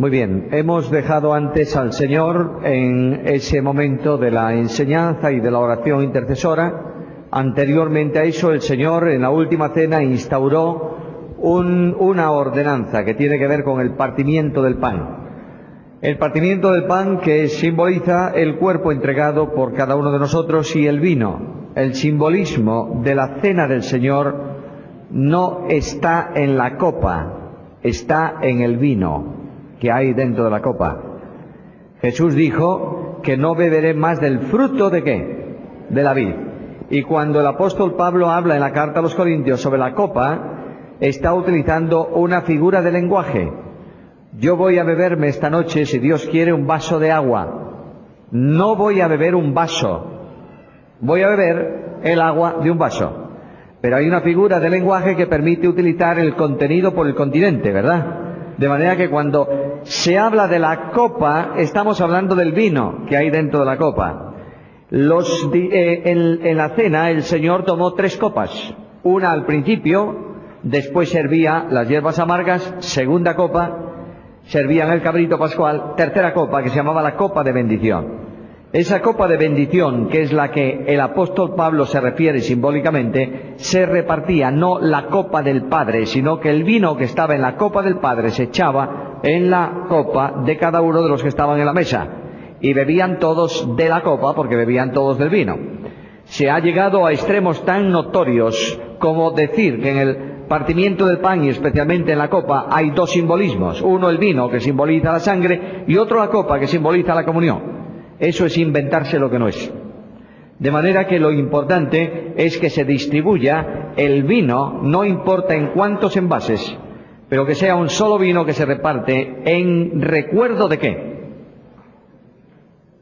Muy bien, hemos dejado antes al Señor en ese momento de la enseñanza y de la oración intercesora. Anteriormente a eso, el Señor en la última cena instauró una ordenanza que tiene que ver con el partimiento del pan. El partimiento del pan que simboliza el cuerpo entregado por cada uno de nosotros, y el vino. El simbolismo de la cena del Señor no está en la copa, está en el vino que hay dentro de la copa. Jesús dijo que no beberé más del fruto ¿de qué? De la vid. Y cuando el apóstol Pablo habla en la carta a los Corintios sobre la copa, está utilizando una figura de lenguaje. Yo voy a beberme esta noche, si Dios quiere, un vaso de agua. No voy a beber un vaso, voy a beber el agua de un vaso. Pero hay una figura de lenguaje que permite utilizar el contenido por el continente, ¿verdad? De manera que cuando se habla de la copa, estamos hablando del vino que hay dentro de la copa. En la cena el Señor tomó 3 copas. Una al principio, después servía las hierbas amargas, segunda copa, servían el cabrito pascual, tercera copa que se llamaba la copa de bendición. Esa copa de bendición, que es la que el apóstol Pablo se refiere simbólicamente, se repartía, no la copa del Padre, sino que el vino que estaba en la copa del Padre se echaba en la copa de cada uno de los que estaban en la mesa. Y bebían todos de la copa, porque bebían todos del vino. Se ha llegado a extremos tan notorios como decir que en el partimiento del pan, y especialmente en la copa, hay 2 simbolismos. Uno el vino, que simboliza la sangre, y otro la copa, que simboliza la comunión. Eso es inventarse lo que no es. De manera que lo importante es que se distribuya el vino, no importa en cuántos envases, pero que sea un solo vino que se reparte en recuerdo ¿de qué?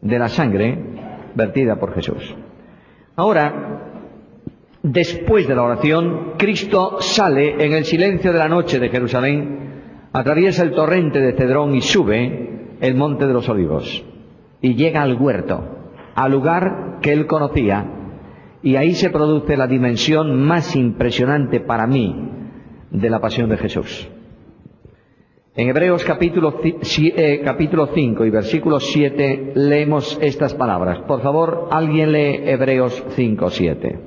De la sangre vertida por Jesús. Ahora, después de la oración, Cristo sale en el silencio de la noche de Jerusalén, atraviesa el torrente de Cedrón y sube el monte de los Olivos. Y llega al huerto, al lugar que él conocía, y ahí se produce la dimensión más impresionante para mí de la pasión de Jesús. En Hebreos capítulo 5 y versículo 7 leemos estas palabras. Por favor, alguien lee Hebreos 5, 7.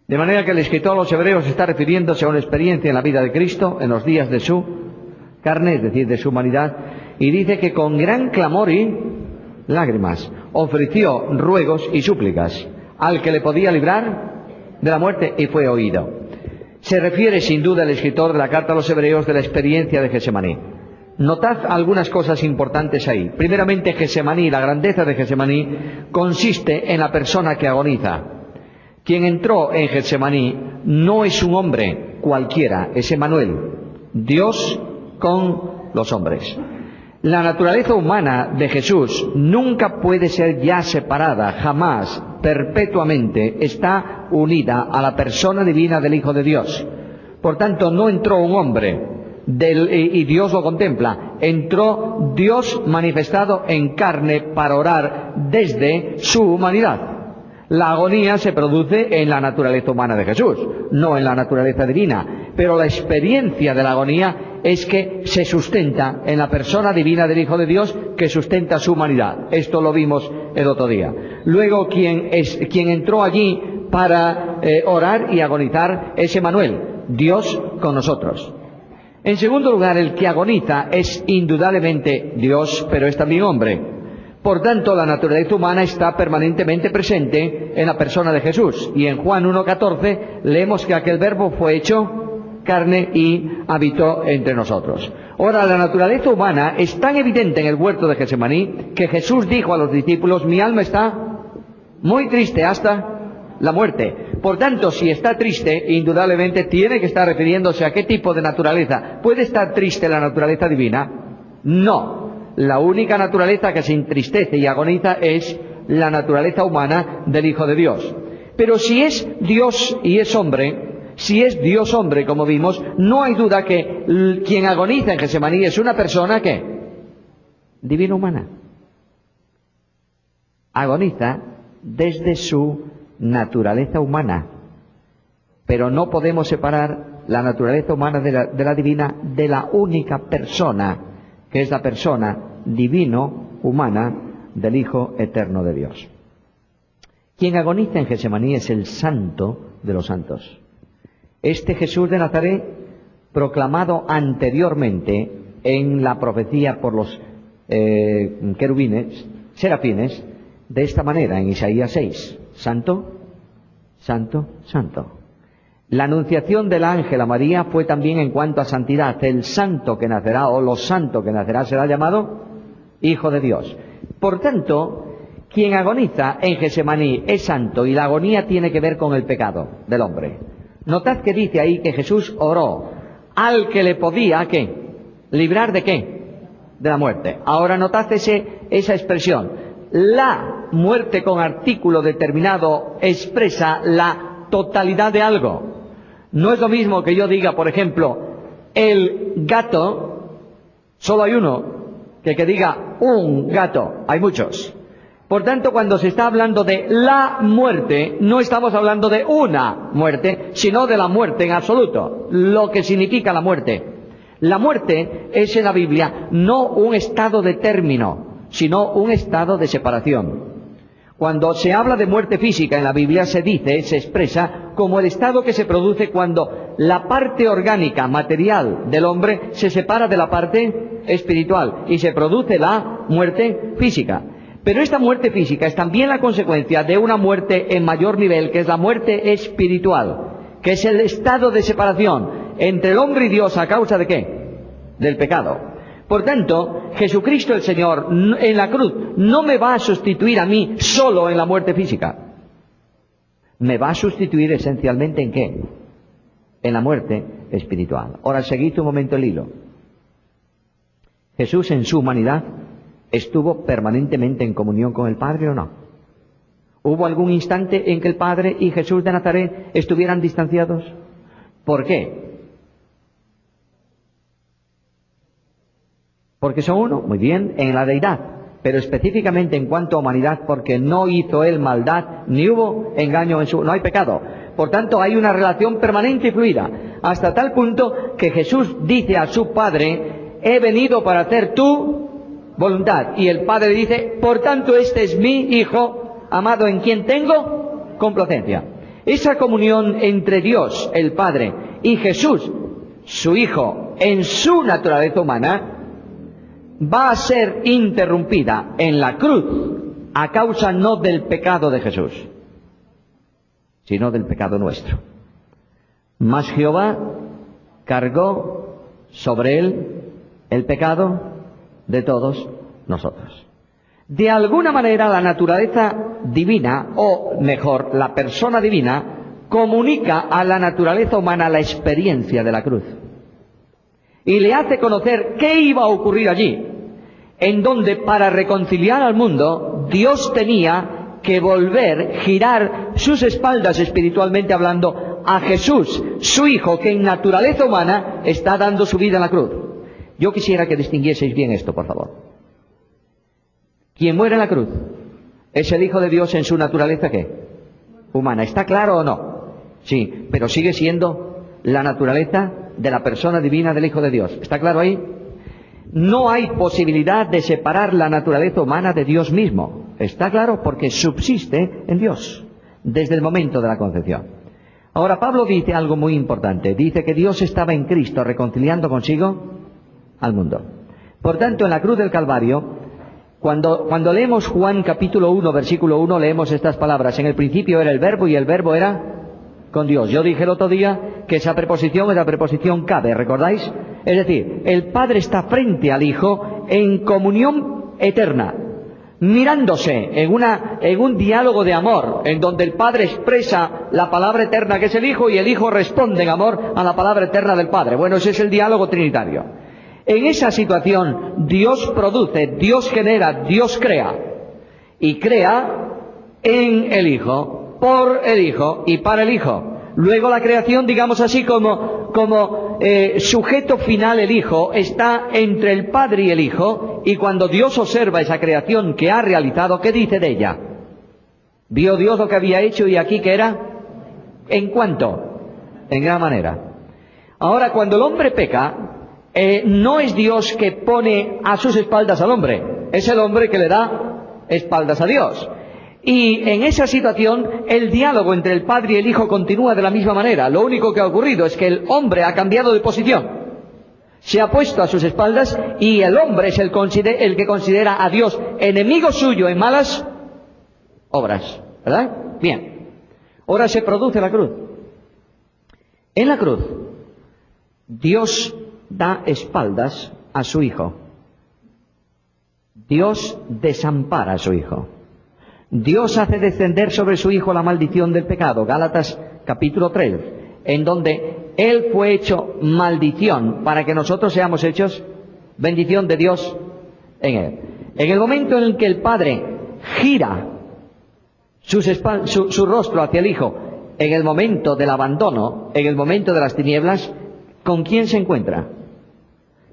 De manera que el escritor a los Hebreos está refiriéndose a una experiencia en la vida de Cristo, en los días de su carne, es decir, de su humanidad, y dice que con gran clamor y lágrimas ofreció ruegos y súplicas al que le podía librar de la muerte, y fue oído. Se refiere sin duda el escritor de la carta a los Hebreos de la experiencia de Getsemaní. Notad algunas cosas importantes ahí. Primeramente, Getsemaní, la grandeza de Getsemaní consiste en la persona que agoniza. Quien entró en Getsemaní no es un hombre cualquiera, es Emmanuel, Dios con los hombres. La naturaleza humana de Jesús nunca puede ser ya separada, jamás, perpetuamente, está unida a la persona divina del Hijo de Dios. Por tanto, no entró un hombre y Dios lo contempla, entró Dios manifestado en carne para orar desde su humanidad. La agonía se produce en la naturaleza humana de Jesús, no en la naturaleza divina, pero la experiencia de la agonía es que se sustenta en la persona divina del Hijo de Dios, que sustenta su humanidad. Esto lo vimos el otro día. Luego, quien entró allí para orar y agonizar es Emmanuel, Dios con nosotros. En segundo lugar, el que agoniza es indudablemente Dios, pero es también hombre. Por tanto, la naturaleza humana está permanentemente presente en la persona de Jesús. Y en Juan 1:14 leemos que aquel verbo fue hecho carne y habitó entre nosotros. Ahora, la naturaleza humana es tan evidente en el huerto de Getsemaní que Jesús dijo a los discípulos: mi alma está muy triste hasta la muerte. Por tanto, si está triste, indudablemente tiene que estar refiriéndose a qué tipo de naturaleza. ¿Puede estar triste la naturaleza divina? No. La única naturaleza que se entristece y agoniza es la naturaleza humana del Hijo de Dios. Pero si es Dios y es hombre, si es Dios hombre, como vimos, no hay duda que quien agoniza en Getsemaní es una persona que divina humana. Agoniza desde su naturaleza humana, pero no podemos separar la naturaleza humana de la divina de la única persona que es la persona divino-humana del Hijo eterno de Dios. Quien agoniza en Getsemaní es el Santo de los Santos. Este Jesús de Nazaret, proclamado anteriormente en la profecía por los serafines, de esta manera en Isaías 6, Santo, Santo, Santo. La anunciación del ángel a María fue también en cuanto a santidad. El santo que nacerá, o lo santo que nacerá, será llamado Hijo de Dios. Por tanto, quien agoniza en Getsemaní es santo, y la agonía tiene que ver con el pecado del hombre. Notad que dice ahí que Jesús oró al que le podía, ¿qué? ¿Librar de qué? De la muerte. Ahora notad esa expresión. La muerte con artículo determinado expresa la totalidad de algo. No es lo mismo que yo diga, por ejemplo, el gato, solo hay uno, que diga un gato, hay muchos. Por tanto, cuando se está hablando de la muerte, no estamos hablando de una muerte, sino de la muerte en absoluto, lo que significa la muerte. La muerte es en la Biblia no un estado de término, sino un estado de separación. Cuando se habla de muerte física en la Biblia se expresa como el estado que se produce cuando la parte orgánica, material del hombre se separa de la parte espiritual y se produce la muerte física. Pero esta muerte física es también la consecuencia de una muerte en mayor nivel, que es la muerte espiritual, que es el estado de separación entre el hombre y Dios a causa de ¿qué? Del pecado. Por tanto, Jesucristo el Señor en la cruz no me va a sustituir a mí solo en la muerte física. Me va a sustituir esencialmente ¿en qué? En la muerte espiritual. Ahora, seguid un momento el hilo. ¿Jesús en su humanidad estuvo permanentemente en comunión con el Padre o no? ¿Hubo algún instante en que el Padre y Jesús de Nazaret estuvieran distanciados? ¿Por qué? Porque son uno, muy bien, en la deidad, pero específicamente en cuanto a humanidad, porque no hizo él maldad, ni hubo engaño no hay pecado. Por tanto, hay una relación permanente y fluida, hasta tal punto que Jesús dice a su Padre, he venido para hacer tu voluntad. Y el Padre dice, por tanto, este es mi Hijo, amado en quien tengo complacencia. Esa comunión entre Dios, el Padre, y Jesús, su Hijo, en su naturaleza humana, va a ser interrumpida en la cruz a causa no del pecado de Jesús, sino del pecado nuestro. Mas Jehová cargó sobre él el pecado de todos nosotros. De alguna manera la naturaleza divina, o mejor, la persona divina, comunica a la naturaleza humana la experiencia de la cruz. Y le hace conocer qué iba a ocurrir allí, en donde para reconciliar al mundo, Dios tenía que girar sus espaldas espiritualmente hablando a Jesús, su Hijo, que en naturaleza humana está dando su vida en la cruz. Yo quisiera que distinguieseis bien esto, por favor. Quien muere en la cruz es el Hijo de Dios en su naturaleza, ¿qué? Humana. ¿Está claro o no? Sí, pero sigue siendo la naturaleza de la persona divina del Hijo de Dios. ¿Está claro ahí? No hay posibilidad de separar la naturaleza humana de Dios mismo. ¿Está claro? Porque subsiste en Dios desde el momento de la concepción. Ahora, Pablo dice algo muy importante. Dice que Dios estaba en Cristo reconciliando consigo al mundo. Por tanto, en la cruz del Calvario, cuando leemos Juan capítulo 1, versículo 1, leemos estas palabras. En el principio era el Verbo y el Verbo era con Dios. Yo dije el otro día que esa preposición es la preposición cabe, ¿recordáis? Es decir, el Padre está frente al Hijo en comunión eterna, mirándose en un diálogo de amor, en donde el Padre expresa la palabra eterna que es el Hijo y el Hijo responde en amor a la palabra eterna del Padre. Bueno, ese es el diálogo trinitario. En esa situación, Dios produce, Dios genera, Dios crea. Y crea en el Hijo, por el Hijo y para el Hijo. Luego la creación, digamos así, como sujeto final el Hijo, está entre el Padre y el Hijo, y cuando Dios observa esa creación que ha realizado, ¿qué dice de ella? Vio Dios lo que había hecho y aquí que era, ¿en cuánto? En gran manera. Ahora, cuando el hombre peca, no es Dios que pone a sus espaldas al hombre, es el hombre que le da espaldas a Dios. Y en esa situación el diálogo entre el Padre y el Hijo continúa de la misma manera. Lo único que ha ocurrido es que el hombre ha cambiado de posición, se ha puesto a sus espaldas, y el hombre es el que considera a Dios enemigo suyo en malas obras, ¿verdad? Bien, ahora se produce la cruz. En la cruz Dios da espaldas a su Hijo. Dios desampara a su Hijo. Dios hace descender sobre su Hijo la maldición del pecado, Gálatas capítulo 3, en donde Él fue hecho maldición para que nosotros seamos hechos bendición de Dios en Él. En el momento en el que el Padre gira su rostro hacia el Hijo, en el momento del abandono, en el momento de las tinieblas, ¿con quién se encuentra?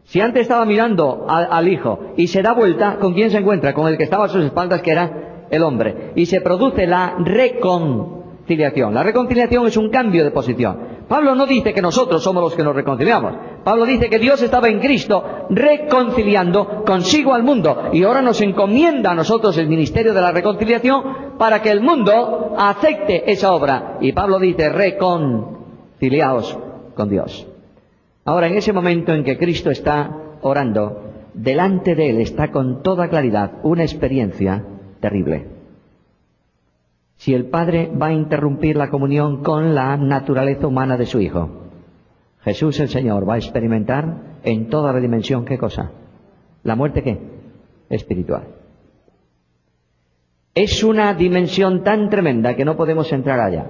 Si antes estaba mirando al Hijo y se da vuelta, ¿con quién se encuentra? Con el que estaba a sus espaldas, que era el hombre. Y se produce la reconciliación. La reconciliación es un cambio de posición. Pablo no dice que nosotros somos los que nos reconciliamos. Pablo dice que Dios estaba en Cristo reconciliando consigo al mundo. Y ahora nos encomienda a nosotros el ministerio de la reconciliación para que el mundo acepte esa obra. Y Pablo dice, reconciliaos con Dios. Ahora, en ese momento en que Cristo está orando, delante de Él está con toda claridad una experiencia terrible. Si el Padre va a interrumpir la comunión con la naturaleza humana de su Hijo, Jesús el Señor va a experimentar en toda la dimensión, ¿qué cosa? ¿La muerte qué? Espiritual. Es una dimensión tan tremenda que no podemos entrar allá.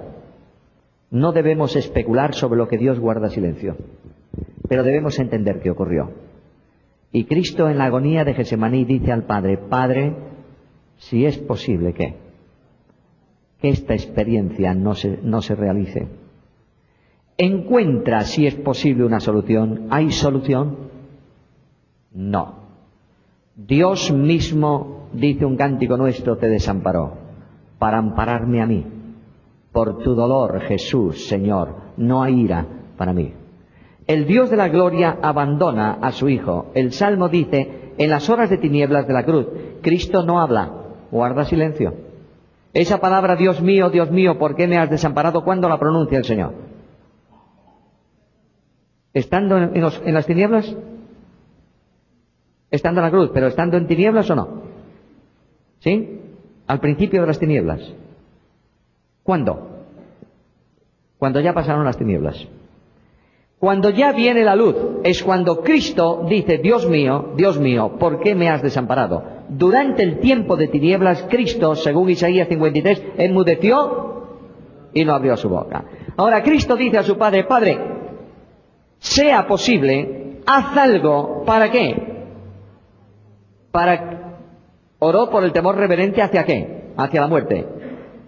No debemos especular sobre lo que Dios guarda silencio, pero debemos entender qué ocurrió. Y Cristo en la agonía de Getsemaní dice al Padre, Padre, si es posible que esta experiencia no se realice. Encuentra, si es posible, una solución. ¿Hay solución? No. Dios mismo, dice un cántico nuestro, te desamparó para ampararme a mí. Por tu dolor, Jesús, Señor, no hay ira para mí. El Dios de la gloria abandona a su Hijo. El Salmo dice, en las horas de tinieblas de la cruz, Cristo no habla, guarda silencio. Esa palabra, Dios mío, ¿por qué me has desamparado? ¿Cuándo la pronuncia el Señor? ¿Estando en las tinieblas? Estando en la cruz, pero ¿estando en tinieblas o no? ¿Sí? Al principio de las tinieblas. ¿Cuándo? Cuando ya pasaron las tinieblas. Cuando ya viene la luz, es cuando Cristo dice, Dios mío, ¿por qué me has desamparado? Durante el tiempo de tinieblas, Cristo, según Isaías 53, enmudeció y no abrió su boca. Ahora Cristo dice a su Padre, Padre, sea posible, haz algo, ¿para qué? Oró por el temor reverente, ¿hacia qué? Hacia la muerte.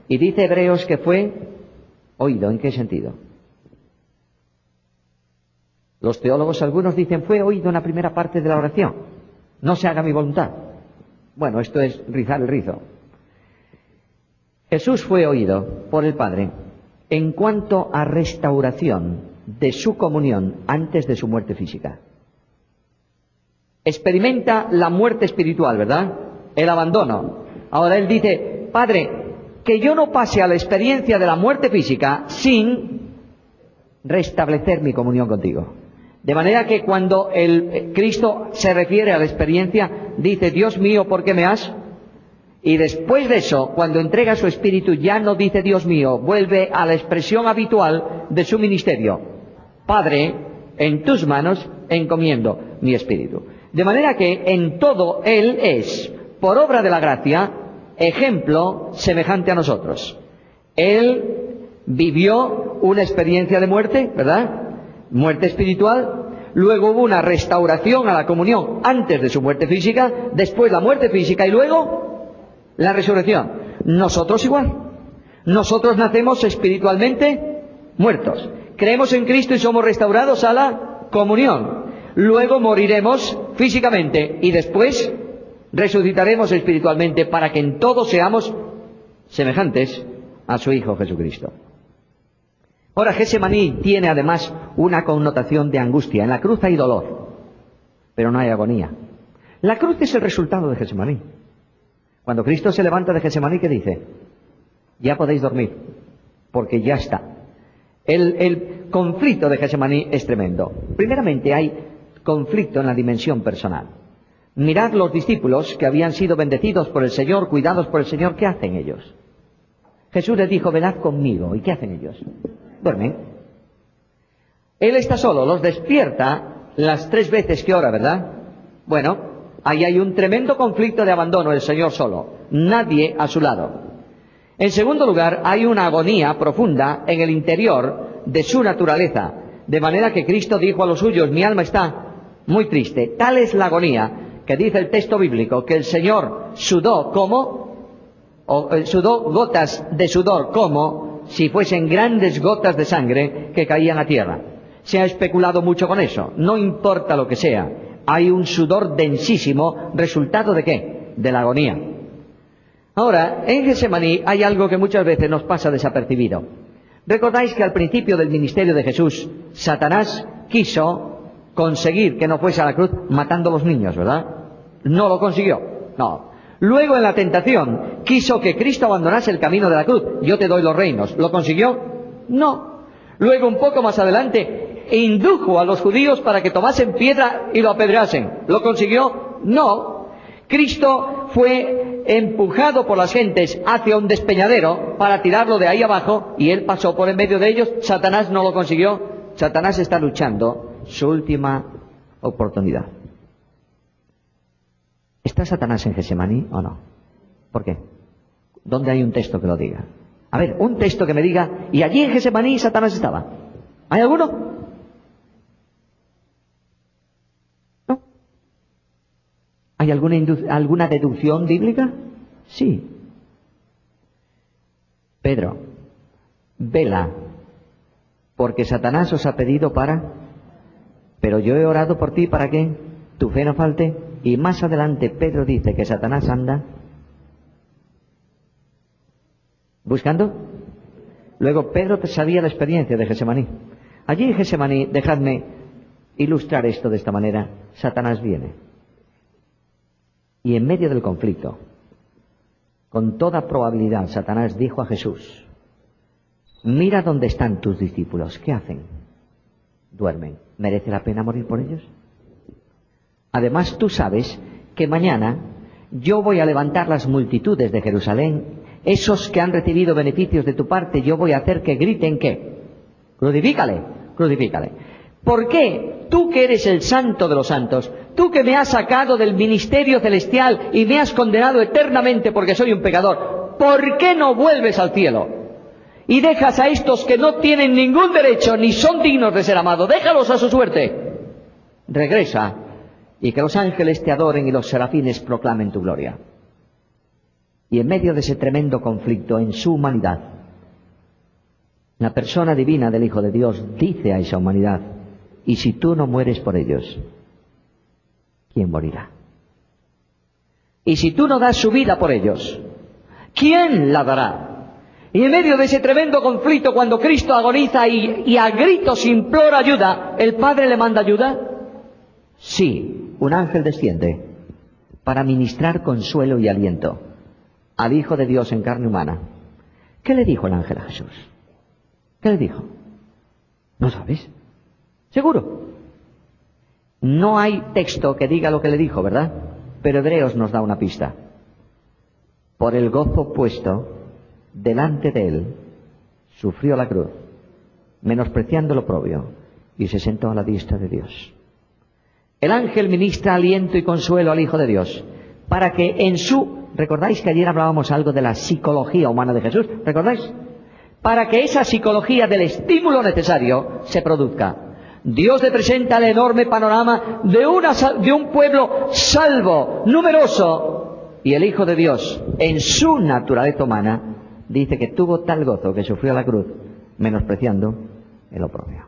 Y dice Hebreos que fue oído. ¿En qué sentido? Los teólogos, algunos dicen, fue oído en la primera parte de la oración. No se haga mi voluntad. Bueno, esto es rizar el rizo. Jesús fue oído por el Padre en cuanto a restauración de su comunión antes de su muerte física. Experimenta la muerte espiritual, ¿verdad? El abandono. Ahora Él dice, Padre, que yo no pase a la experiencia de la muerte física sin restablecer mi comunión contigo. De manera que cuando el Cristo se refiere a la experiencia, dice, Dios mío, ¿por qué me has? Y después de eso, cuando entrega su espíritu, ya no dice Dios mío, vuelve a la expresión habitual de su ministerio. Padre, en tus manos encomiendo mi espíritu. De manera que en todo Él es, por obra de la gracia, ejemplo semejante a nosotros. Él vivió una experiencia de muerte, ¿verdad? Muerte espiritual, luego hubo una restauración a la comunión antes de su muerte física, después la muerte física y luego la resurrección. Nosotros igual. Nosotros nacemos espiritualmente muertos. Creemos en Cristo y somos restaurados a la comunión. Luego moriremos físicamente y después resucitaremos espiritualmente para que en todo seamos semejantes a su Hijo Jesucristo. Ahora, Getsemaní tiene además una connotación de angustia. En la cruz hay dolor. pero no hay agonía. La cruz es el resultado de Getsemaní. Cuando Cristo se levanta de Getsemaní, ¿qué dice? Ya podéis dormir, porque ya está. El conflicto de Getsemaní es tremendo. Primeramente hay conflicto en la dimensión personal. Mirad los discípulos que habían sido bendecidos por el Señor, cuidados por el Señor, ¿qué hacen ellos? Jesús les dijo, velad conmigo. ¿Y qué hacen ellos? Duermen. Él está solo, los despierta las 3 veces que ora, ¿verdad? Bueno, ahí hay un tremendo conflicto de abandono, el Señor solo, nadie a su lado. En segundo lugar, hay una agonía profunda en el interior de su naturaleza, de manera que Cristo dijo a los suyos, mi alma está muy triste. Tal es la agonía que dice el texto bíblico, que el Señor sudó sudó gotas de sudor como si fuesen grandes gotas de sangre que caían a tierra. Se ha especulado mucho con eso, no importa lo que sea, hay un sudor densísimo, ¿resultado de qué? De la agonía. Ahora, en Getsemaní hay algo que muchas veces nos pasa desapercibido. ¿Recordáis que al principio del ministerio de Jesús, Satanás quiso conseguir que no fuese a la cruz matando a los niños, ¿verdad? No lo consiguió, no. Luego en la tentación quiso que Cristo abandonase el camino de la cruz. Yo te doy los reinos. ¿Lo consiguió? No. Luego un poco más adelante indujo a los judíos para que tomasen piedra y lo apedreasen. ¿Lo consiguió? No. Cristo fue empujado por las gentes hacia un despeñadero para tirarlo de ahí abajo y él pasó por en medio de ellos. Satanás no lo consiguió. Satanás está luchando su última oportunidad. ¿Está Satanás en Getsemaní o no? ¿Por qué? ¿Dónde hay un texto que lo diga? A ver, un texto que me diga, y allí en Getsemaní Satanás estaba. ¿Hay alguno? ¿No? ¿Hay alguna deducción bíblica? Sí. Pedro, vela, porque Satanás os ha pedido pero yo he orado por ti para que tu fe no falte. Y más adelante Pedro dice que Satanás anda buscando. Luego Pedro sabía la experiencia de Getsemaní. Allí en Getsemaní, dejadme ilustrar esto de esta manera, Satanás viene. Y en medio del conflicto, con toda probabilidad, Satanás dijo a Jesús, mira dónde están tus discípulos, ¿qué hacen? Duermen. ¿Merece la pena morir por ellos? Además, tú sabes que mañana yo voy a levantar las multitudes de Jerusalén, esos que han recibido beneficios de tu parte, yo voy a hacer que griten ¿qué? Crucifícale, crucifícale. ¿Por qué? Tú que eres el santo de los santos, tú que me has sacado del ministerio celestial y me has condenado eternamente porque soy un pecador, ¿por qué no vuelves al cielo? Y dejas a estos que no tienen ningún derecho ni son dignos de ser amados, déjalos a su suerte. Regresa. Y que los ángeles te adoren y los serafines proclamen tu gloria. Y en medio de ese tremendo conflicto en su humanidad, la persona divina del Hijo de Dios dice a esa humanidad, y si tú no mueres por ellos, ¿quién morirá? Y si tú no das su vida por ellos, ¿quién la dará? Y en medio de ese tremendo conflicto, cuando Cristo agoniza y a gritos implora ayuda, ¿el Padre le manda ayuda? Sí. Un ángel desciende para ministrar consuelo y aliento al Hijo de Dios en carne humana. ¿Qué le dijo el ángel a Jesús? ¿Qué le dijo? ¿No sabes? ¿Seguro? No hay texto que diga lo que le dijo, ¿verdad? Pero Hebreos nos da una pista. Por el gozo puesto delante de él, sufrió la cruz, menospreciando lo oprobio, y se sentó a la diestra de Dios. El ángel ministra aliento y consuelo al Hijo de Dios, para que en su... ¿Recordáis que ayer hablábamos algo de la psicología humana de Jesús? ¿Recordáis? Para que esa psicología del estímulo necesario se produzca. Dios le presenta el enorme panorama de un pueblo salvo, numeroso, y el Hijo de Dios, en su naturaleza humana, dice que tuvo tal gozo que sufrió la cruz, menospreciando el oprobio.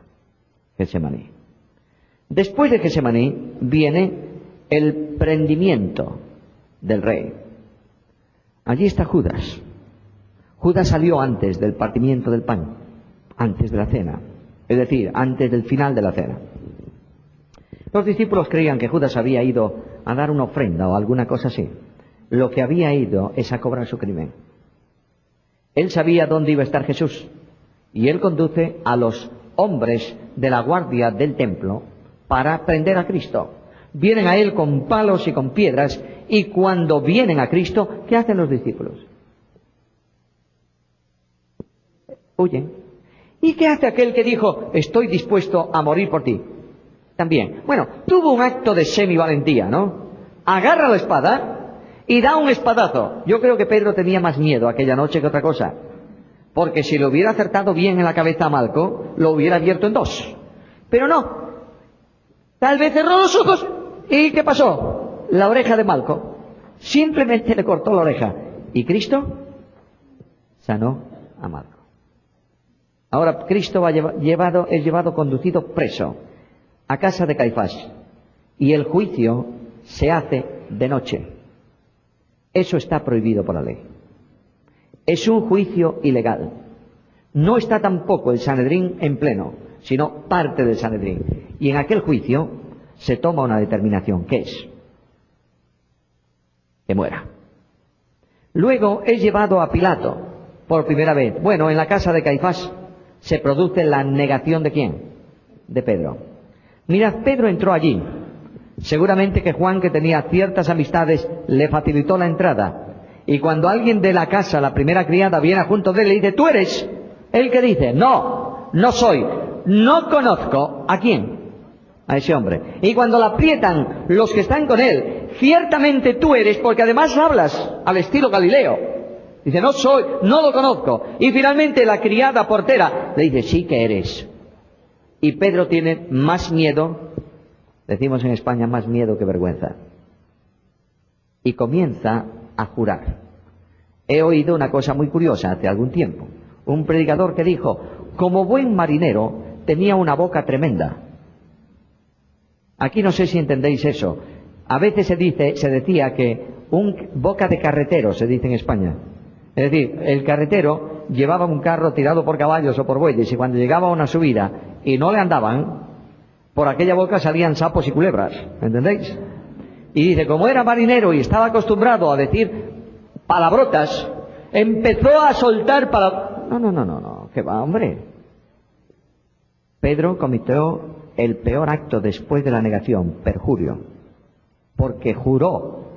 Getsemaní. Después de Getsemaní viene el prendimiento del rey. Allí está Judas. Judas salió antes del partimiento del pan, antes de la cena, es decir, antes del final de la cena. Los discípulos creían que Judas había ido a dar una ofrenda o alguna cosa así. Lo que había ido es a cobrar su crimen. Él sabía dónde iba a estar Jesús, y él conduce a los hombres de la guardia del templo para prender a Cristo. Vienen a él con palos y con piedras, y cuando vienen a Cristo, ¿qué hacen los discípulos? Huyen. ¿Y qué hace aquel que dijo, estoy dispuesto a morir por ti? También. Bueno, tuvo un acto de semivalentía, ¿no? Agarra la espada y da un espadazo. Yo creo que Pedro tenía más miedo aquella noche que otra cosa. Porque si le hubiera acertado bien en la cabeza a Malco, lo hubiera abierto en dos. Pero no. Tal vez cerró los ojos. ¿Y qué pasó? La oreja de Malco. Simplemente le cortó la oreja. Y Cristo sanó a Malco. Ahora Cristo es llevado conducido preso a casa de Caifás. Y el juicio se hace de noche. Eso está prohibido por la ley. Es un juicio ilegal. No está tampoco el Sanedrín en pleno, sino parte del Sanedrín. Y en aquel juicio se toma una determinación, ¿qué es? Que muera. Luego es llevado a Pilato por primera vez. Bueno, en la casa de Caifás se produce la negación ¿de quién? De Pedro. Mirad, Pedro entró allí. Seguramente que Juan, que tenía ciertas amistades, le facilitó la entrada. Y cuando alguien de la casa, la primera criada, viene junto de él y le dice, ¿tú eres el que dice? No, no soy. No conozco a quién. A ese hombre. Y cuando la aprietan los que están con él, ciertamente tú eres, porque además hablas al estilo Galileo. Dice, no soy, no lo conozco. Y finalmente la criada portera le dice, sí que eres. Y Pedro tiene más miedo, decimos en España, más miedo que vergüenza. Y comienza a jurar. He oído una cosa muy curiosa hace algún tiempo. Un predicador que dijo, como buen marinero, tenía una boca tremenda. Aquí no sé si entendéis eso. A veces se decía que boca de carretero, se dice en España. Es decir, el carretero llevaba un carro tirado por caballos o por bueyes, y cuando llegaba a una subida y no le andaban, por aquella boca salían sapos y culebras, ¿entendéis? Y dice, como era marinero y estaba acostumbrado a decir palabrotas, empezó a soltar palabras. No, que va, hombre. Pedro cometió el peor acto después de la negación, perjurio, porque juró,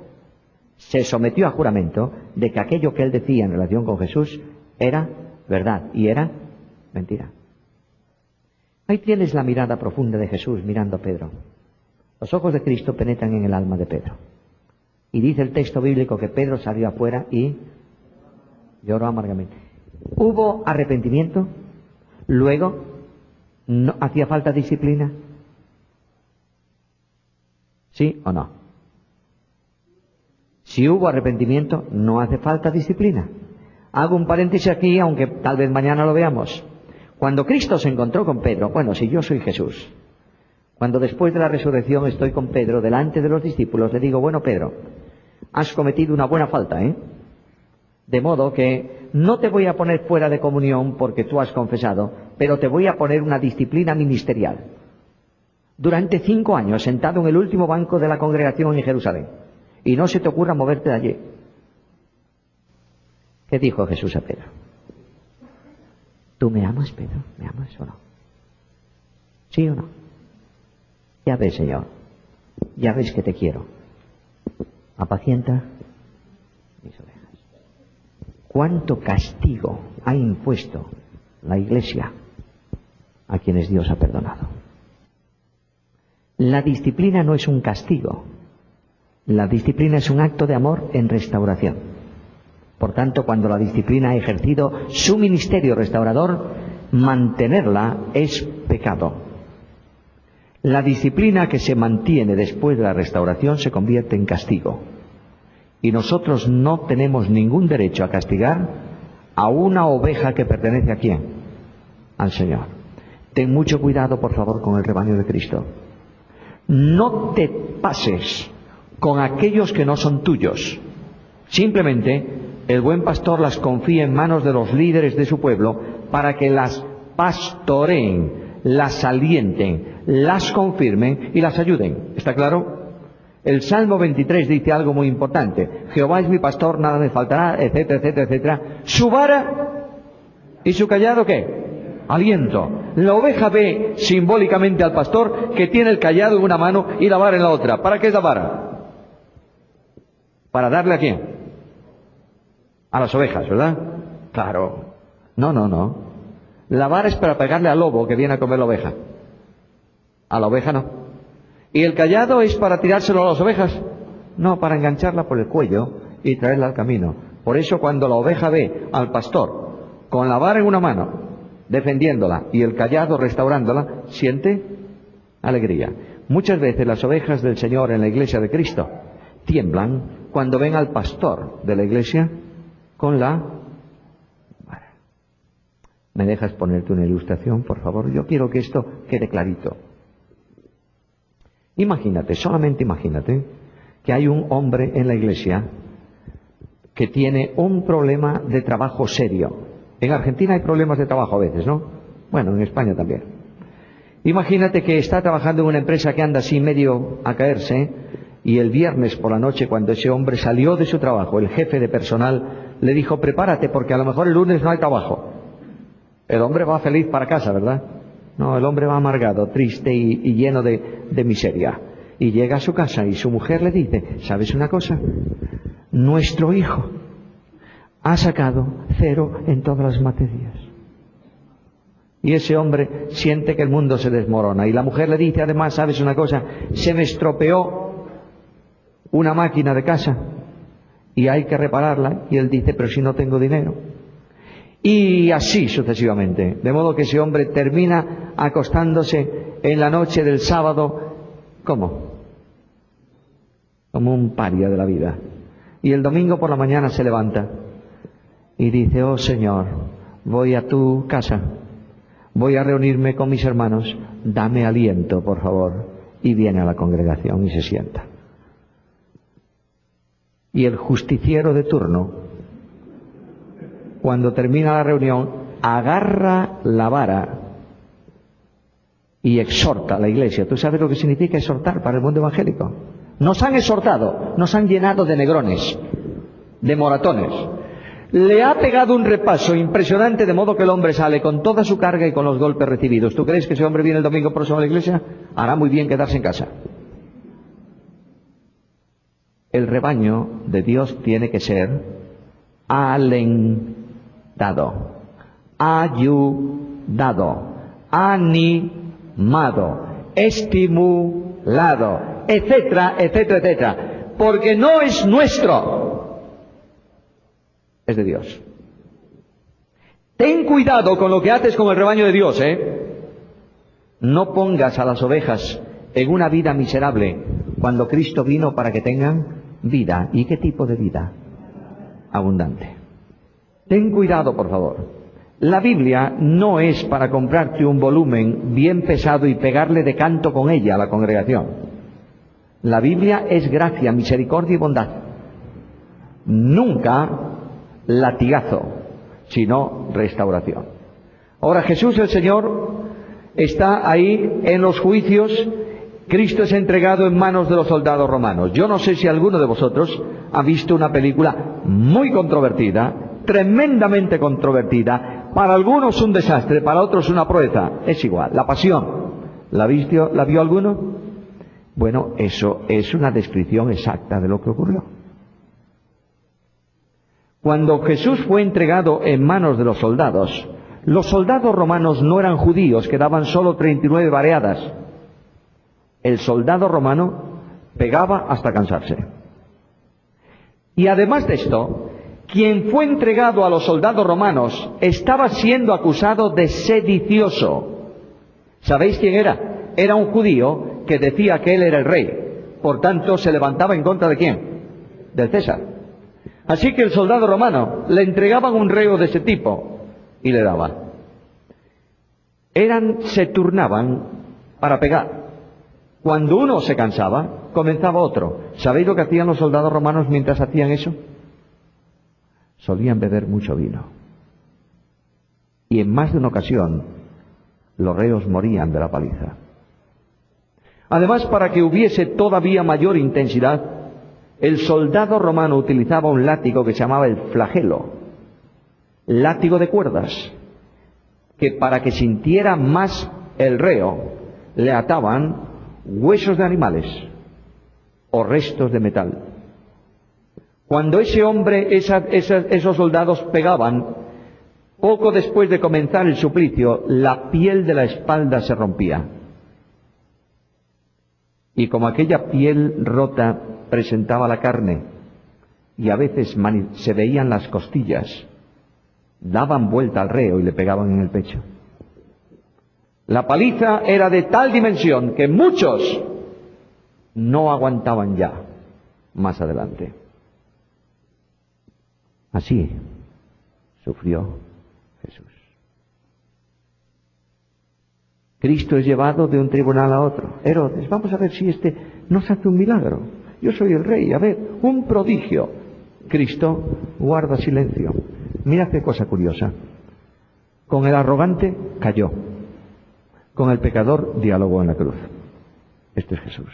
se sometió a juramento de que aquello que él decía en relación con Jesús era verdad y era mentira. Ahí tienes la mirada profunda de Jesús mirando a Pedro. Los ojos de Cristo penetran en el alma de Pedro. Y dice el texto bíblico que Pedro salió afuera y lloró amargamente. ¿Hubo arrepentimiento? Luego, ¿no hacía falta disciplina? ¿Sí o no? Si hubo arrepentimiento, no hace falta disciplina. Hago un paréntesis aquí, aunque tal vez mañana lo veamos. Cuando Cristo se encontró con Pedro, bueno, si yo soy Jesús, cuando después de la resurrección estoy con Pedro delante de los discípulos, le digo, bueno, Pedro, has cometido una buena falta, ¿eh? De modo que no te voy a poner fuera de comunión porque tú has confesado, pero te voy a poner una disciplina ministerial. Durante 5 años, sentado en el último banco de la congregación en Jerusalén. Y no se te ocurra moverte de allí. ¿Qué dijo Jesús a Pedro? ¿Tú me amas, Pedro? ¿Me amas o no? ¿Sí o no? Ya ves, Señor. Ya ves que te quiero. Apacienta mis ovejas. ¿Cuánto castigo ha impuesto la Iglesia a quienes Dios ha perdonado? La disciplina no es un castigo. La disciplina es un acto de amor en restauración. Por tanto, cuando la disciplina ha ejercido su ministerio restaurador, mantenerla es pecado. La disciplina que se mantiene después de la restauración se convierte en castigo. Y nosotros no tenemos ningún derecho a castigar a una oveja que pertenece ¿a quién? Al Señor. Ten mucho cuidado, por favor, con el rebaño de Cristo. No te pases con aquellos que no son tuyos. Simplemente, el buen pastor las confía en manos de los líderes de su pueblo para que las pastoreen, las alienten, las confirmen y las ayuden. ¿Está claro? El Salmo 23 dice algo muy importante. Jehová es mi pastor, nada me faltará, etcétera, etcétera, etcétera. Su vara y su callado, ¿qué? Aliento. La oveja ve simbólicamente al pastor que tiene el callado en una mano y la vara en la otra. ¿Para qué es la vara? ¿Para darle a quién? A las ovejas, ¿verdad? Claro. No. La vara es para pegarle al lobo que viene a comer la oveja. A la oveja no. ¿Y el callado es para tirárselo a las ovejas? No, para engancharla por el cuello y traerla al camino. Por eso cuando la oveja ve al pastor con la vara en una mano, defendiéndola, y el callado restaurándola, siente alegría. Muchas veces las ovejas del Señor en la iglesia de Cristo tiemblan cuando ven al pastor de la iglesia con la vara. ¿Me dejas ponerte una ilustración, por favor? Yo quiero que esto quede clarito. Imagínate, solamente imagínate, que hay un hombre en la iglesia que tiene un problema de trabajo serio. En Argentina hay problemas de trabajo a veces, ¿no? Bueno, en España también. Imagínate que está trabajando en una empresa que anda así medio a caerse, y el viernes por la noche, cuando ese hombre salió de su trabajo, el jefe de personal le dijo: prepárate porque a lo mejor el lunes no hay trabajo. El hombre va feliz para casa, ¿verdad? No, el hombre va amargado, triste y lleno de miseria. Y llega a su casa y su mujer le dice: ¿sabes una cosa? Nuestro hijo ha sacado 0 en todas las materias. Y ese hombre siente que el mundo se desmorona. Y la mujer le dice además: ¿sabes una cosa? Se me estropeó una máquina de casa y hay que repararla. Y él dice: pero si no tengo dinero. Y así sucesivamente. De modo que ese hombre termina acostándose en la noche del sábado, ¿cómo? Como un paria de la vida. Y el domingo por la mañana se levanta y dice: oh Señor, voy a tu casa, voy a reunirme con mis hermanos, dame aliento, por favor. Y viene a la congregación y se sienta. Y el justiciero de turno, cuando termina la reunión, agarra la vara y exhorta a la iglesia. ¿Tú sabes lo que significa exhortar para el mundo evangélico? Nos han exhortado, nos han llenado de negrones, de moratones. Le ha pegado un repaso impresionante, de modo que el hombre sale con toda su carga y con los golpes recibidos. ¿Tú crees que ese hombre viene el domingo próximo a la iglesia? Hará muy bien quedarse en casa. El rebaño de Dios tiene que ser alentado, ayudado, animado, estimulado, etcétera, etcétera, etcétera. Porque no es nuestro, es de Dios. Ten cuidado con lo que haces con el rebaño de Dios, No pongas a las ovejas en una vida miserable cuando Cristo vino para que tengan vida. ¿Y qué tipo de vida? Abundante. Ten cuidado, por favor. La Biblia no es para comprarte un volumen bien pesado y pegarle de canto con ella a la congregación. La Biblia es gracia, misericordia y bondad. Nunca latigazo, sino restauración. Ahora Jesús el Señor está ahí en los juicios. Cristo es entregado en manos de los soldados romanos. Yo no sé si alguno de vosotros ha visto una película muy controvertida, tremendamente controvertida, para algunos un desastre, para otros una proeza. Es igual, La Pasión. ¿La vio alguno? Bueno, eso es una descripción exacta de lo que ocurrió. Cuando Jesús fue entregado en manos de los soldados romanos no eran judíos que daban solo 39 vareadas. El soldado romano pegaba hasta cansarse. Y además de esto, quien fue entregado a los soldados romanos estaba siendo acusado de sedicioso. ¿Sabéis quién era? Era un judío que decía que él era el rey. Por tanto, se levantaba en contra ¿de quién? Del César. Así que el soldado romano le entregaban un reo de ese tipo y le daba. Se turnaban para pegar. Cuando uno se cansaba, comenzaba otro. ¿Sabéis lo que hacían los soldados romanos mientras hacían eso? Solían beber mucho vino. Y en más de una ocasión, los reos morían de la paliza. Además, para que hubiese todavía mayor intensidad, el soldado romano utilizaba un látigo que se llamaba el flagelo, látigo de cuerdas, que para que sintiera más el reo, le ataban huesos de animales o restos de metal. Cuando ese hombre, esos soldados pegaban, poco después de comenzar el suplicio, la piel de la espalda se rompía. Y como aquella piel rota presentaba la carne, y a veces se veían las costillas, daban vuelta al reo y le pegaban en el pecho. La paliza era de tal dimensión que muchos no aguantaban ya más adelante. Así sufrió Jesús. Cristo es llevado de un tribunal a otro. Herodes, vamos a ver si este nos hace un milagro. Yo soy el rey, a ver, un prodigio. Cristo guarda silencio. Mira qué cosa curiosa. Con el arrogante cayó. Con el pecador dialogó en la cruz. Este es Jesús.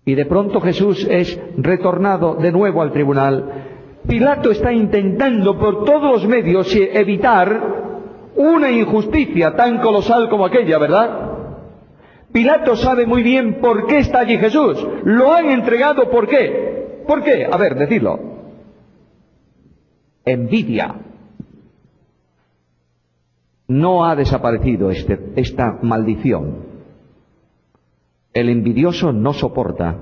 Y de pronto Jesús es retornado de nuevo al tribunal. Pilato está intentando por todos los medios evitar una injusticia tan colosal como aquella, ¿verdad? Pilato sabe muy bien por qué está allí Jesús. Lo han entregado, ¿por qué? ¿Por qué? A ver, decidlo. Envidia. No ha desaparecido esta maldición. El envidioso no soporta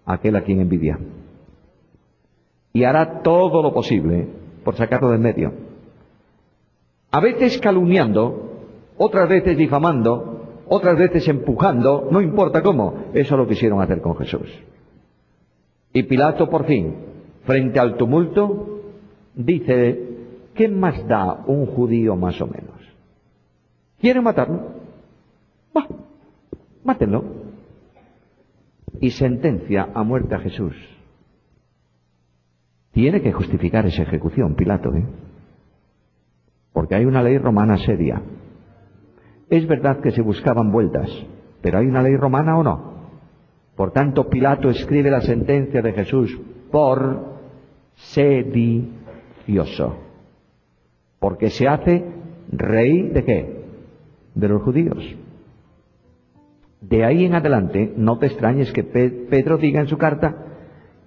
a aquel a quien envidia. Y hará todo lo posible por sacarlo del medio. A veces calumniando, otras veces difamando, otras veces empujando, no importa cómo. Eso lo quisieron hacer con Jesús. Y Pilato, por fin, frente al tumulto, dice, ¿qué más da un judío más o menos? ¿Quieren matarlo? Va, mátenlo. Y sentencia a muerte a Jesús. Tiene que justificar esa ejecución, Pilato, porque hay una ley romana seria. Es verdad que se buscaban vueltas, pero ¿hay una ley romana o no? Por tanto, Pilato escribe la sentencia de Jesús por sedicioso, porque se hace rey ¿de qué? De los judíos. De ahí en adelante, no te extrañes que Pedro diga en su carta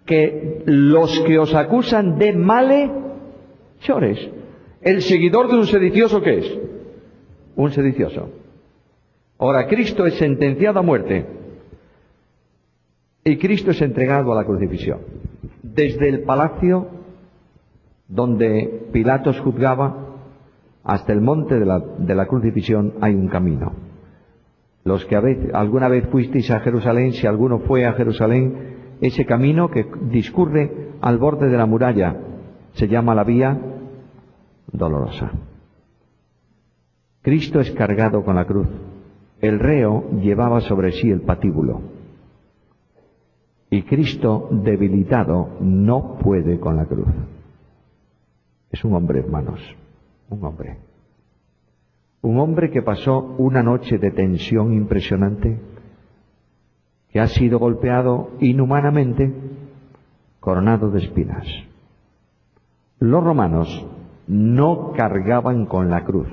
que los que os acusan de malhechores. ¿El seguidor de un sedicioso qué es? Un sedicioso. Ahora, Cristo es sentenciado a muerte y Cristo es entregado a la crucifixión. Desde el palacio donde Pilatos juzgaba hasta el monte de la crucifixión hay un camino. Los que alguna vez fuisteis a Jerusalén, si alguno fue a Jerusalén, ese camino que discurre al borde de la muralla se llama la Vía Dolorosa. Cristo es cargado con la cruz. El reo llevaba sobre sí el patíbulo. Y Cristo, debilitado, no puede con la cruz. Es un hombre, hermanos, un hombre. Un hombre que pasó una noche de tensión impresionante, que ha sido golpeado inhumanamente, coronado de espinas. Los romanos no cargaban con la cruz.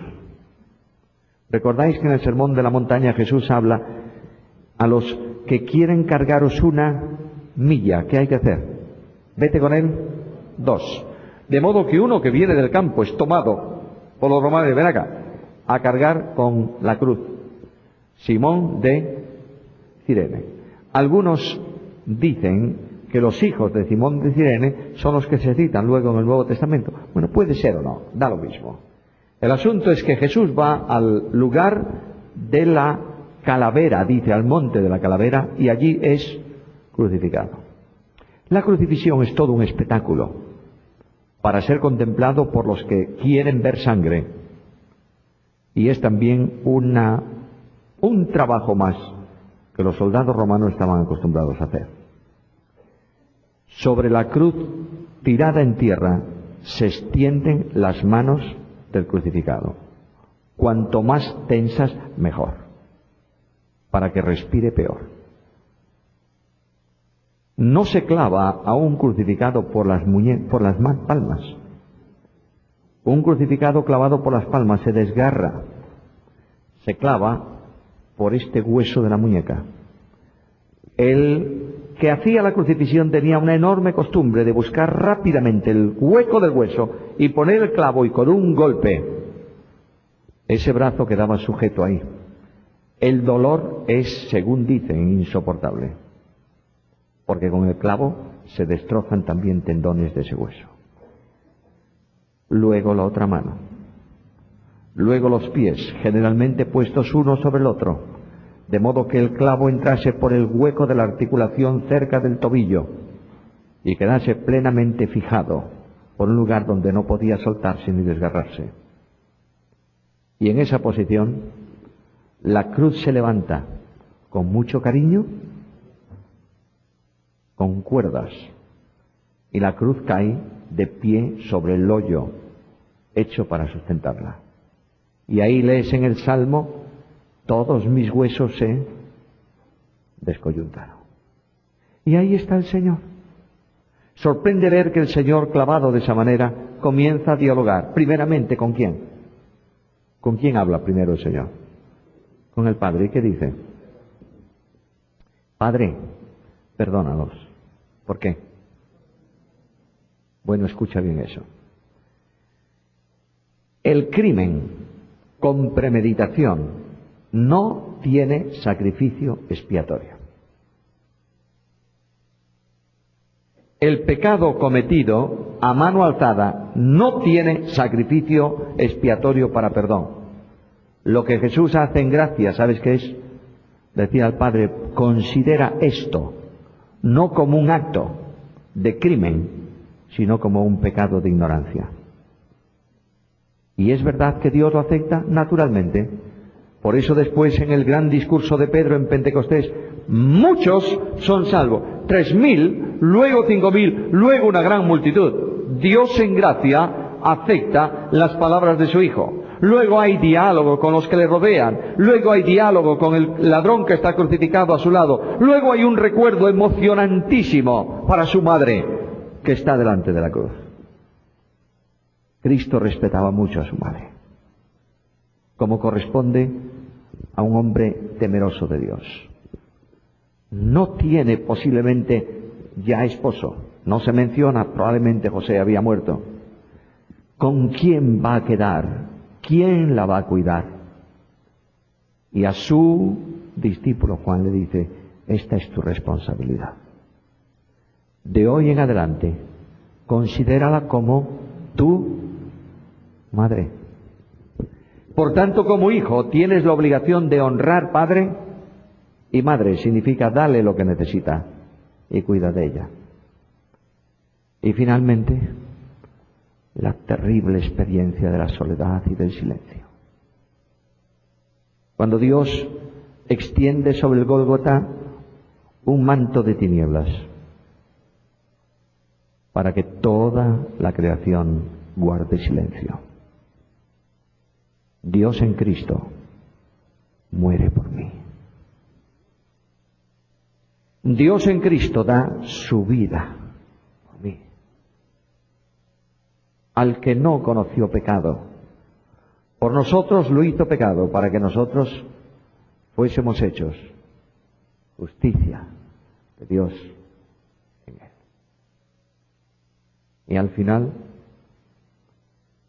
¿Recordáis que en el Sermón de la Montaña Jesús habla a los que quieren cargaros una milla? ¿Qué hay que hacer? Vete con él 2. De modo que uno que viene del campo es tomado por los romanos y ven acá a cargar con la cruz. Simón de Cirene. Algunos dicen que los hijos de Simón de Cirene son los que se citan luego en el Nuevo Testamento. Bueno, puede ser o no, da lo mismo. El asunto es que Jesús va al lugar de la calavera, dice, al monte de la calavera, y allí es crucificado. La crucifixión es todo un espectáculo para ser contemplado por los que quieren ver sangre, y es también un trabajo más que los soldados romanos estaban acostumbrados a hacer. Sobre la cruz, tirada en tierra, se extienden las manos del crucificado. Cuanto más tensas, mejor. para que respire peor. No se clava a un crucificado por las palmas. Un crucificado clavado por las palmas se desgarra, se clava por este hueso de la muñeca. El que hacía la crucifixión tenía una enorme costumbre de buscar rápidamente el hueco del hueso y poner el clavo, y con un golpe ese brazo quedaba sujeto ahí. El dolor es, según dicen, insoportable, porque con el clavo se destrozan también tendones de ese hueso. Luego la otra mano, luego los pies, generalmente puestos uno sobre el otro, de modo que el clavo entrase por el hueco de la articulación cerca del tobillo y quedase plenamente fijado por un lugar donde no podía soltarse ni desgarrarse. Y en esa posición la cruz se levanta con mucho cariño, con cuerdas, y la cruz cae de pie sobre el hoyo hecho para sustentarla. Y ahí lees en el Salmo: todos mis huesos se descoyuntaron. Y ahí está el Señor. Sorprende ver que el Señor, clavado de esa manera, comienza a dialogar. Primeramente, ¿con quién? ¿Con quién habla primero el Señor? Con el Padre. ¿Y qué dice? Padre, perdónalos. ¿Por qué? Bueno, escucha bien eso. El crimen con premeditación no tiene sacrificio expiatorio. El pecado cometido a mano alzada no tiene sacrificio expiatorio para perdón. Lo que Jesús hace en gracia, ¿sabes qué es? Decía al Padre: considera esto no como un acto de crimen, sino como un pecado de ignorancia. Y es verdad que Dios lo acepta naturalmente. Por eso después, en el gran discurso de Pedro en Pentecostés, muchos son salvos. 3.000, luego 5.000, luego una gran multitud. Dios en gracia acepta las palabras de su Hijo. Luego hay diálogo con los que le rodean. Luego hay diálogo con el ladrón que está crucificado a su lado. Luego hay un recuerdo emocionantísimo para su madre, que está delante de la cruz. Cristo respetaba mucho a su madre, como corresponde a un hombre temeroso de Dios. No tiene posiblemente ya esposo, no se menciona, probablemente José había muerto. ¿Con quién va a quedar? ¿Quién la va a cuidar? Y a su discípulo Juan le dice: esta es tu responsabilidad. De hoy en adelante, considérala como tu madre. Por tanto, como hijo, tienes la obligación de honrar padre y madre. Significa darle lo que necesita y cuida de ella. Y finalmente, la terrible experiencia de la soledad y del silencio. Cuando Dios extiende sobre el Gólgota un manto de tinieblas para que toda la creación guarde silencio. Dios en Cristo muere por mí. Dios en Cristo da su vida por mí. Al que no conoció pecado, por nosotros lo hizo pecado, para que nosotros fuésemos hechos justicia de Dios en él. Y al final,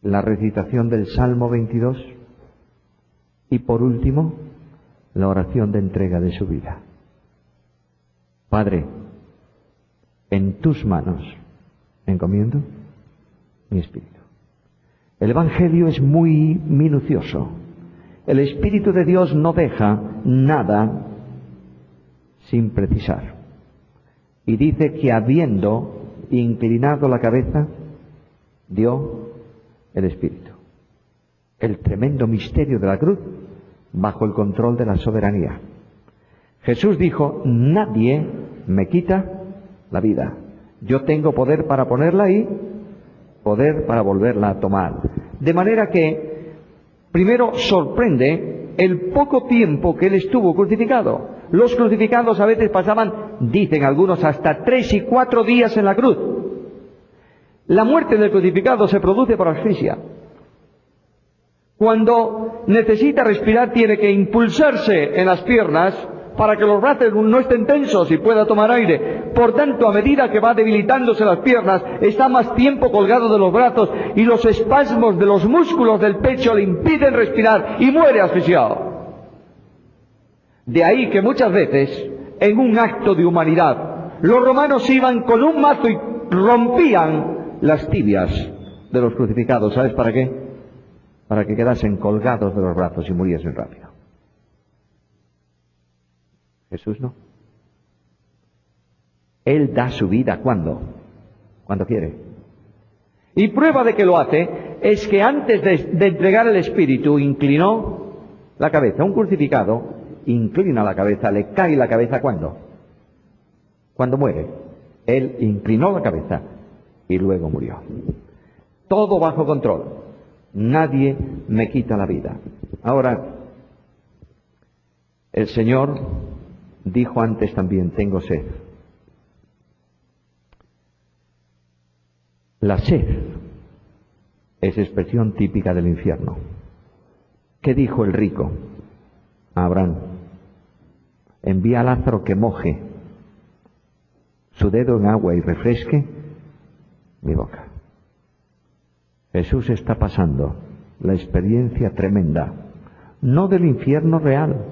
la recitación del Salmo 22, y por último, la oración de entrega de su vida. Padre, en tus manos encomiendo mi espíritu. El Evangelio es muy minucioso. El Espíritu de Dios no deja nada sin precisar. Y dice que habiendo inclinado la cabeza, dio el Espíritu. El tremendo misterio de la cruz bajo el control de la soberanía. Jesús dijo: nadie me quita la vida. Yo tengo poder para ponerla y poder para volverla a tomar. De manera que, primero, sorprende el poco tiempo que Él estuvo crucificado. Los crucificados a veces pasaban, dicen algunos, hasta 3 y 4 días en la cruz. La muerte del crucificado se produce por asfixia. Cuando necesita respirar tiene que impulsarse en las piernas para que los brazos no estén tensos y pueda tomar aire. Por tanto, a medida que va debilitándose las piernas, está más tiempo colgado de los brazos y los espasmos de los músculos del pecho le impiden respirar y muere asfixiado. De ahí que muchas veces, en un acto de humanidad, los romanos iban con un mazo y rompían las tibias de los crucificados. ¿Sabes para qué? Para que quedasen colgados de los brazos y muriesen rápido. Jesús no. Él da su vida ¿cuándo? Cuando quiere. Y prueba de que lo hace es que antes de entregar el Espíritu inclinó la cabeza. Un crucificado inclina la cabeza, le cae la cabeza ¿cuándo? Cuando muere. Él inclinó la cabeza y luego murió. Todo bajo control. Nadie me quita la vida. Ahora, el Señor dijo antes también, tengo sed. La sed es expresión típica del infierno. ¿Qué dijo el rico a Abraham? Envía a Lázaro que moje su dedo en agua y refresque mi boca. Jesús está pasando la experiencia tremenda, no del infierno real,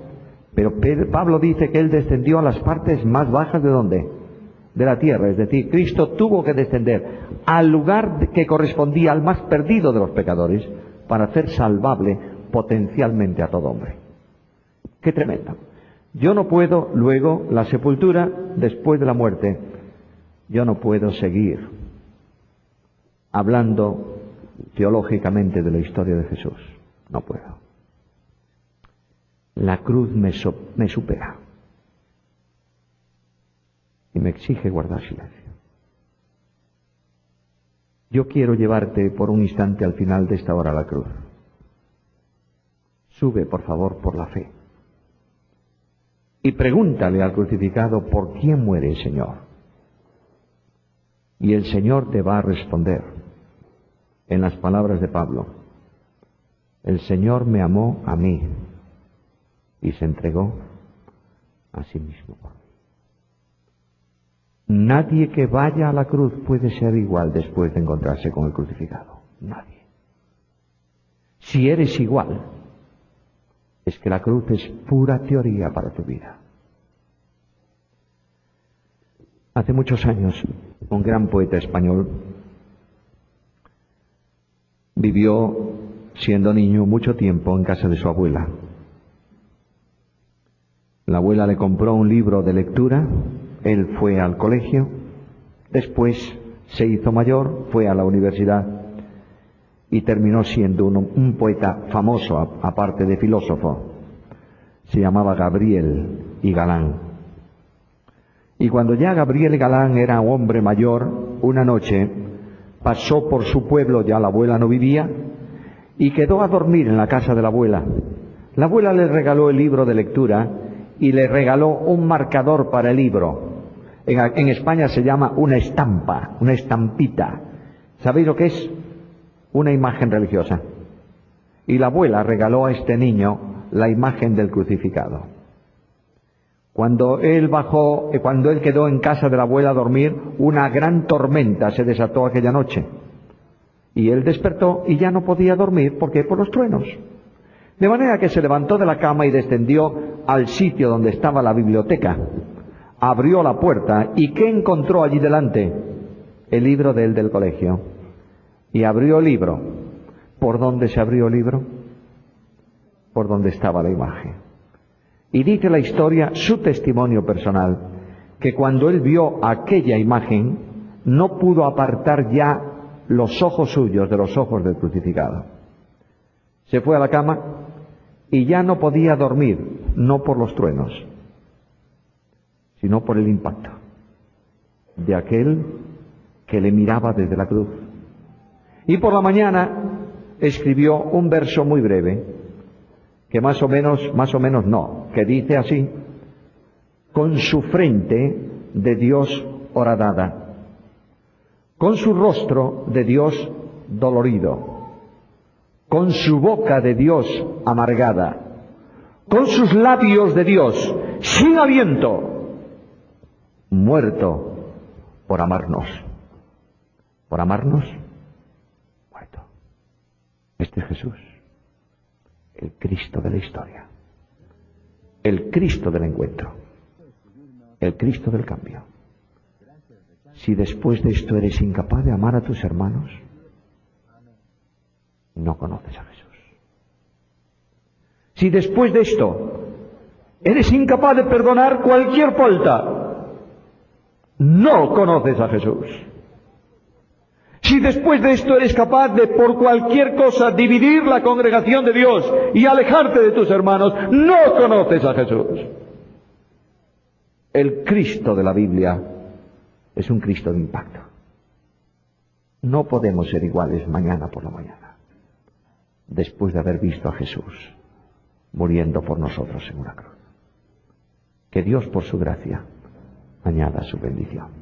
pero Pablo dice que Él descendió a las partes más bajas ¿de dónde? De la tierra, es decir, Cristo tuvo que descender al lugar que correspondía al más perdido de los pecadores para hacer salvable potencialmente a todo hombre. ¡Qué tremendo! Yo no puedo, luego, la sepultura, después de la muerte, yo no puedo seguir hablando teológicamente de la historia de Jesús. No puedo. La cruz me supera y me exige guardar silencio. Yo quiero llevarte por un instante al final de esta hora a la cruz. Sube, por favor, por la fe. Y pregúntale al crucificado, ¿por quién muere el Señor? Y el Señor te va a responder en las palabras de Pablo. El Señor me amó a mí y se entregó a sí mismo. Nadie que vaya a la cruz puede ser igual después de encontrarse con el crucificado. Nadie. Si eres igual, es que la cruz es pura teoría para tu vida. Hace muchos años, un gran poeta español vivió, siendo niño, mucho tiempo en casa de su abuela. La abuela le compró un libro de lectura, él fue al colegio, después se hizo mayor, fue a la universidad y terminó siendo un poeta famoso, aparte de filósofo. Se llamaba Gabriel y Galán. Y cuando ya Gabriel Galán era hombre mayor, una noche pasó por su pueblo, ya la abuela no vivía, y quedó a dormir en la casa de la abuela. La abuela le regaló el libro de lectura y le regaló un marcador para el libro. En España se llama una estampa, una estampita. ¿Sabéis lo que es? Una imagen religiosa. Y la abuela regaló a este niño la imagen del crucificado. Cuando él quedó en casa de la abuela a dormir, una gran tormenta se desató aquella noche. Y él despertó y ya no podía dormir, ¿por qué? Por los truenos. De manera que se levantó de la cama y descendió al sitio donde estaba la biblioteca. Abrió la puerta y ¿qué encontró allí delante? El libro de él del colegio. Y abrió el libro. ¿Por dónde se abrió el libro? Por donde estaba la imagen. Y dice la historia, su testimonio personal, que cuando él vio aquella imagen, no pudo apartar ya los ojos suyos de los ojos del crucificado. Se fue a la cama y ya no podía dormir, no por los truenos, sino por el impacto de aquel que le miraba desde la cruz. Y por la mañana escribió un verso muy breve que más o menos no, que dice así: con su frente de Dios horadada, con su rostro de Dios dolorido, con su boca de Dios amargada, con sus labios de Dios sin aliento, muerto por amarnos. Por amarnos, muerto. Este es Jesús, el Cristo de la historia, el Cristo del encuentro, el Cristo del cambio. Si después de esto eres incapaz de amar a tus hermanos, no conoces a Jesús. Si después de esto eres incapaz de perdonar cualquier falta, no conoces a Jesús. Si después de esto eres capaz de por cualquier cosa dividir la congregación de Dios y alejarte de tus hermanos, no conoces a Jesús. El Cristo de la Biblia es un Cristo de impacto. No podemos ser iguales mañana por la mañana, después de haber visto a Jesús muriendo por nosotros en una cruz. Que Dios, por su gracia, añada su bendición.